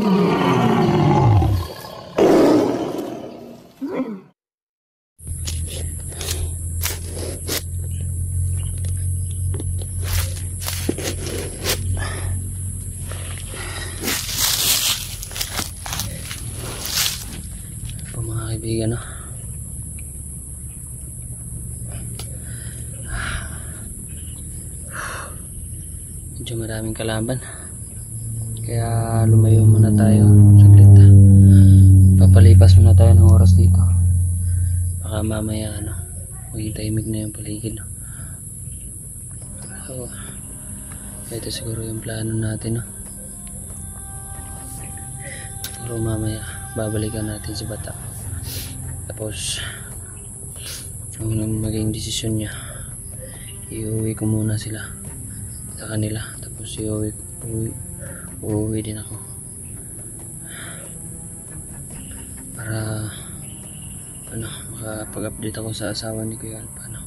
Kaibigan, no? Medyo maraming kalaban, kaya lumayo muna tayo saglit. Papalipas muna tayo ng oras dito, baka mamaya maging tahimik na yung paligid, no? So, ito siguro yung plano natin, no? Siguro mamaya babalikan natin si Bata. Tapos yung maging desisyon niya, iuwi ko muna sila sa kanila, tapos uuwi din ako para makapag-update ako sa asawa ni Kuya Alpa, no?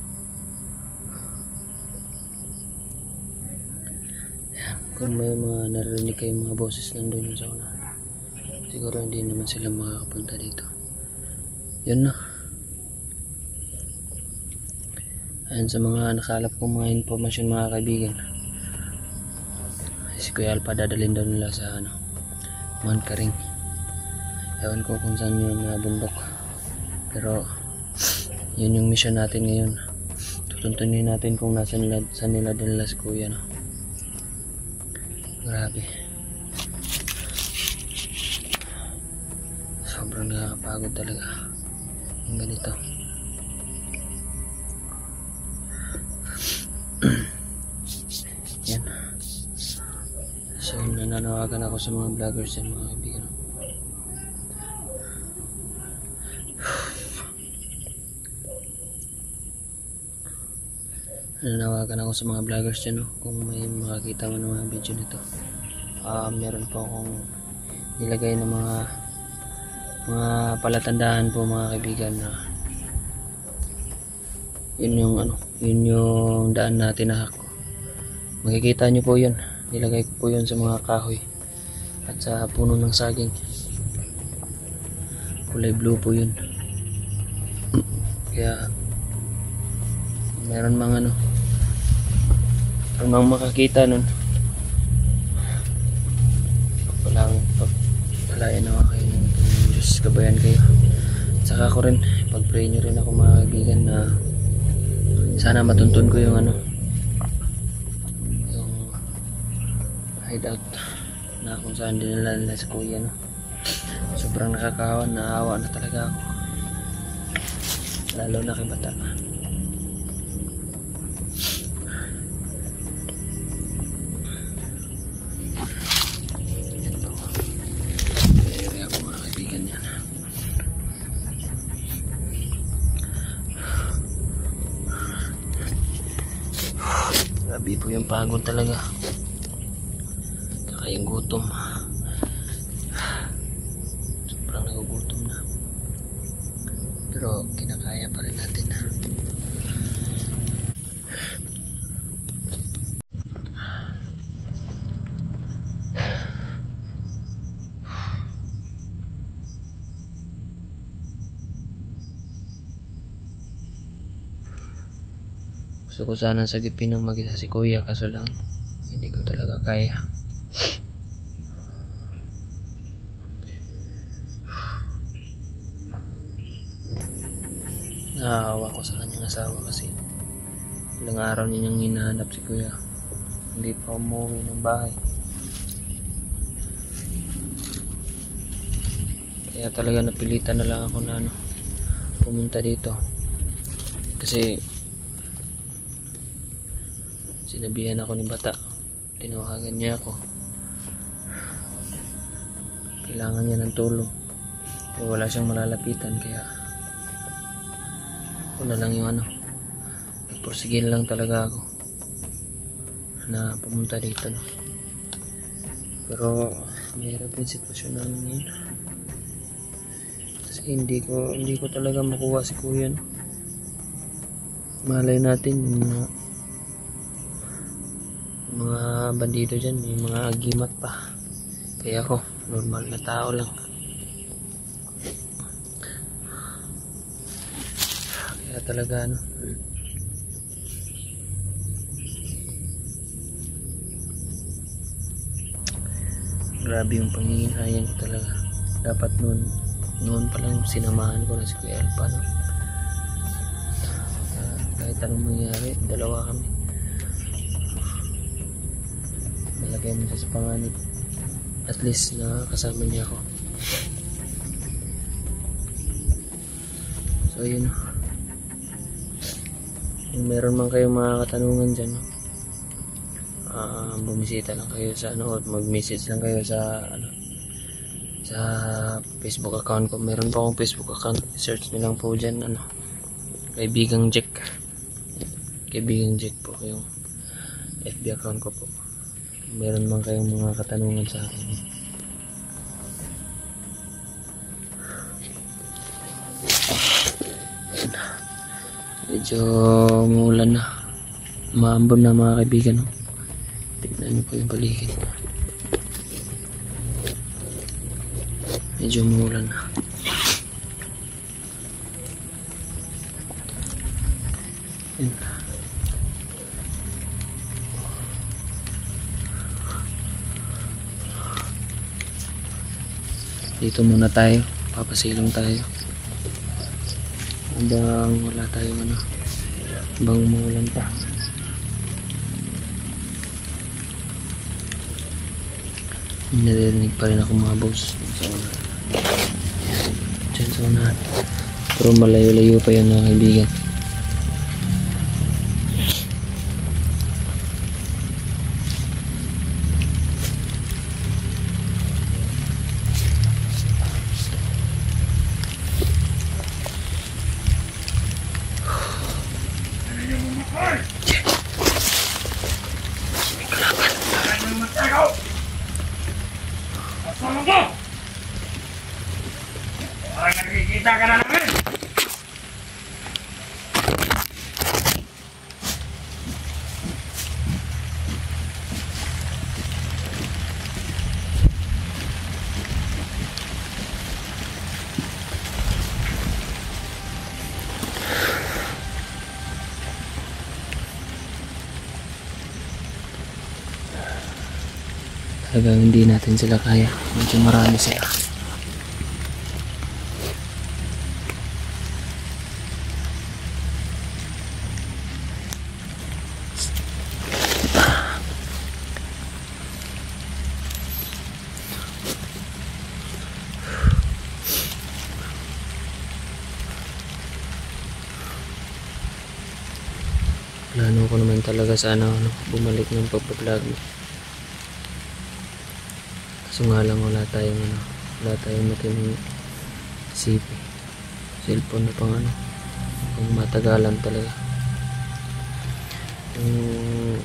Kung may mga narinig kayong mga boses nandun sa una, siguro hindi naman sila makakapunta dito. Yun, no? Ayan, sa mga nakalap kong mga informasyon, mga kaibigan, si Kuya Alpa dadalhin daw nila sa Mount Karing. Ewan ko kung saan yun bundok, pero yun yung mission natin ngayon. Tutuntunin natin kung saan nila dinala si Kuya, no? Grabe, sobrang nakakapagod talaga yung ganito. Yan. So nananawagan ako sa mga vloggers yan, mga kaibigan. Nananawagan ako sa mga vloggers yan, no? Kung may makakita mo ng mga video nito, meron po akong nilagay ng mga palatandaan po, mga kaibigan, na yun yung daan natin na hako. Makikita nyo po yun, nilagay ko po yun sa mga kahoy at sa puno ng saging. Kulay blue po yun. Kaya meron mga makakita nun, pagpalain ako kayo ng Diyos, kabayan kayo. Saka ko rin, pag-pray nyo rin ako, mga kaibigan, na sana matuntun ko yung hideout na kung saan dinala nila sa Kuya, no? Sobrang nakakawan, naawa na talaga ako, lalo na kay Bata. Grabe po yung pagod talaga, saka yung gutom. Sobrang nagugutom na, pero kinakaya pa rin natin. Gusto ko sana sagipin ng mag-isa si Kuya, kaso lang hindi ko talaga kaya. Naawa ko sa kanyang asawa kasi ilang araw niyang hinahanap si Kuya, hindi pa umuwi ng bahay. Kaya talaga napilitan na lang ako na pumunta dito, kasi sinabihan ako ni Bata, tinawagan niya ako, kailangan niya ng tulong, pero wala siyang malalapitan, kaya ako na lang yung nagporsigil lang talaga ako na pumunta dito, no? Pero mahirap yung sitwasyon namin ngayon, kasi hindi ko talaga makuha si Kuya, no? Malay natin yung mga bandido dyan, may mga agimat pa, kaya ako Normal na tao lang. Kaya talaga ano, grabe yung panghihinayang ko talaga. Dapat noon pa lang sinamahan ko na si Kuya Alpa, no? Kahit anong mangyari, dalawa kami. Malagay mo siya sa panganib. At least nakakasama niya ako. So yun. Kung meron man kayong mga katanungan dyan, no? Bumisita lang kayo sa ano, at mag-message lang kayo sa ano, sa Facebook account ko. Meron pa akong Facebook account. Search nyo lang po dyan, ano, Kaibigang Jack. Kaibigang Jack po yung FB account ko po. Meron man kayong mga katanungan sa akin. Medyo umulan na. Maambon na mga kaibigan, no? Tignan niyo po yung paligid. Medyo umulan na. Yun. Dito muna tayo. Papasilong tayo. Habang wala tayong ano. Habang umulan pa. Naririnig pa rin ako mga boss. Diyan sa unahan. Pero malayo-layo pa yun mga kaibigan. Nakikita ka na namin! Talagang hindi natin sila kaya. Medyo marami sila. Plano ko naman talaga sana bumalik ng pagpa-vlog. Kaso nga lang wala tayong matinong CP. Cellphone na pang pang matagalan talaga. Yung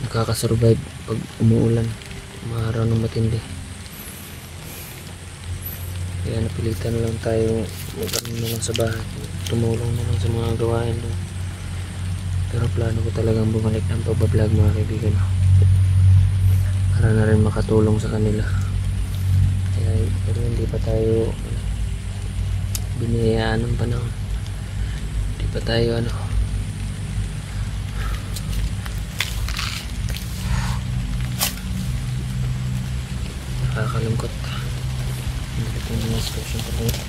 nakakasurvive pag umuulan, umaraw ng matindi. Kaya napilitan lang tayo mag-ano na lang sa bahay, tumulong na lang sa mga gawain doon. Pero plano ko talagang bumalik ng pagbablog mga kaibigan, para na rin makatulong sa kanila. Kaya, pero hindi pa tayo biniyayaan ng panahon. Hindi pa tayo nakakalungkot. Hindi ko yung mga station talaga.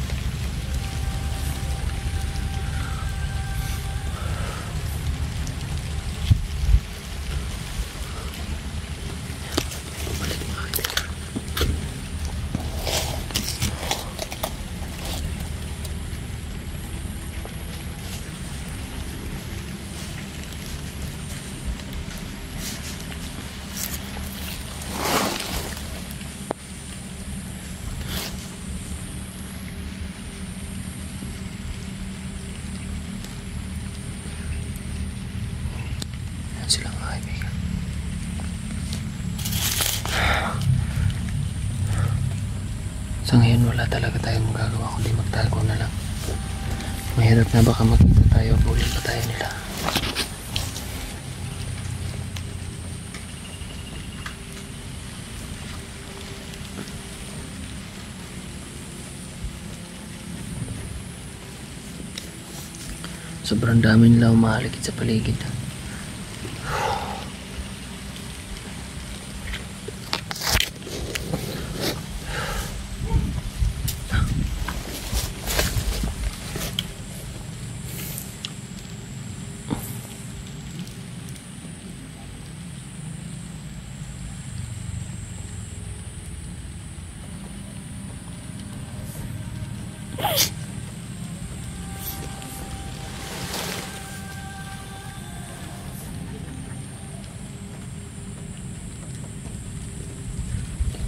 Sila mga kaibigan. Sa ngayon wala talaga tayong magagawa kundi magtago na lang. Mahirap na baka makita tayo, bulin pa tayo nila. Sobrang dami nila umahalikit sa paligid.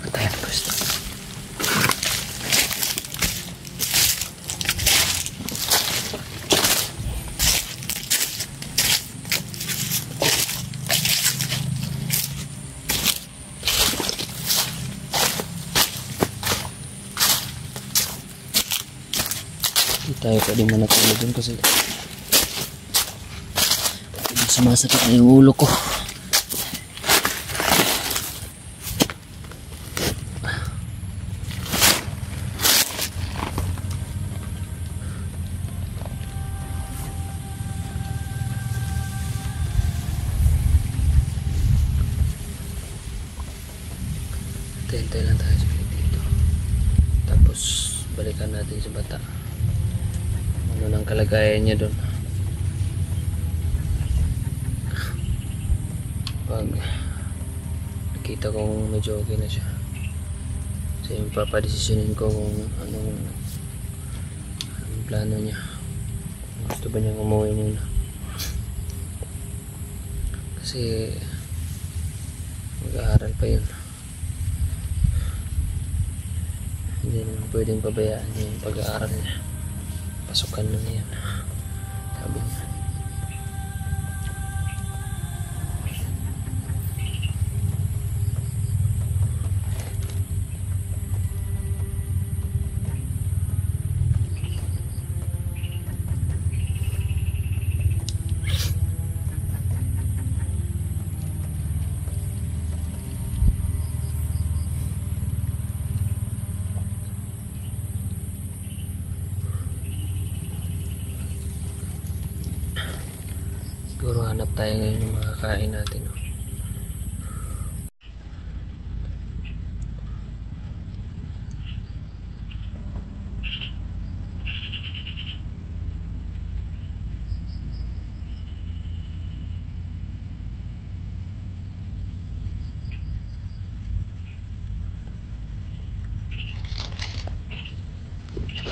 Patayan ang gusto. Hindi tayo pwede manatulog dun kasi sumasakit na yung ulo ko. Hintay lang tayo sa dito. Tapos balikan natin si bata. Ano nang kalagayan niya doon. Pag nakita kong medyo okay na siya, kasi yung papadesisyonin ko kung anong plano niya. Gusto ba niyang umuwi muna? Kasi mag-aaral pa yun. Hindi naman pwedeng pabayaan niya yung pag-aaral niya. Pasukan na niya. Sabi niya. Siguro hanap tayo ngayon ng mga kain natin. No?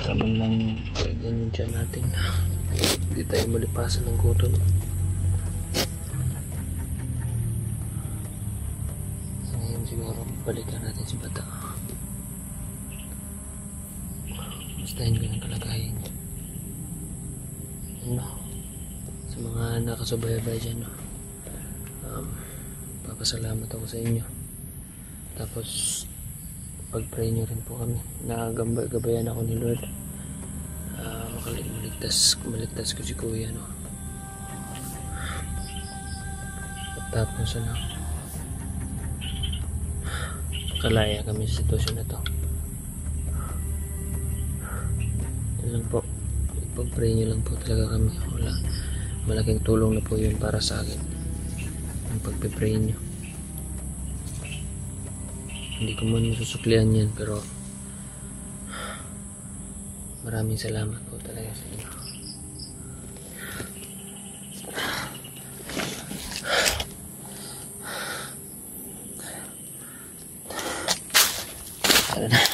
Tama lang ganyan dyan natin. Hindi tayo malipasan ng gutom. Siguro balikan natin si bata. Mustahin ko ng kalagayan niya. Ano, sa mga nakasubaybay dyan, no? Papasalamat ako sa inyo. Tapos pag-pray nyo rin po kami. Nakagabayan ako ni Lord. Maligtas ko si Kuya, no? At tapos kalaya kami sa sitwasyon na to. Ito lang po, pag-pray nyo lang po talaga kami. Wala, malaking tulong na po yun para sa akin ang pag-pray nyo. Hindi ko man masusuklian yan, pero maraming salamat po talaga sa inyo. Tara na.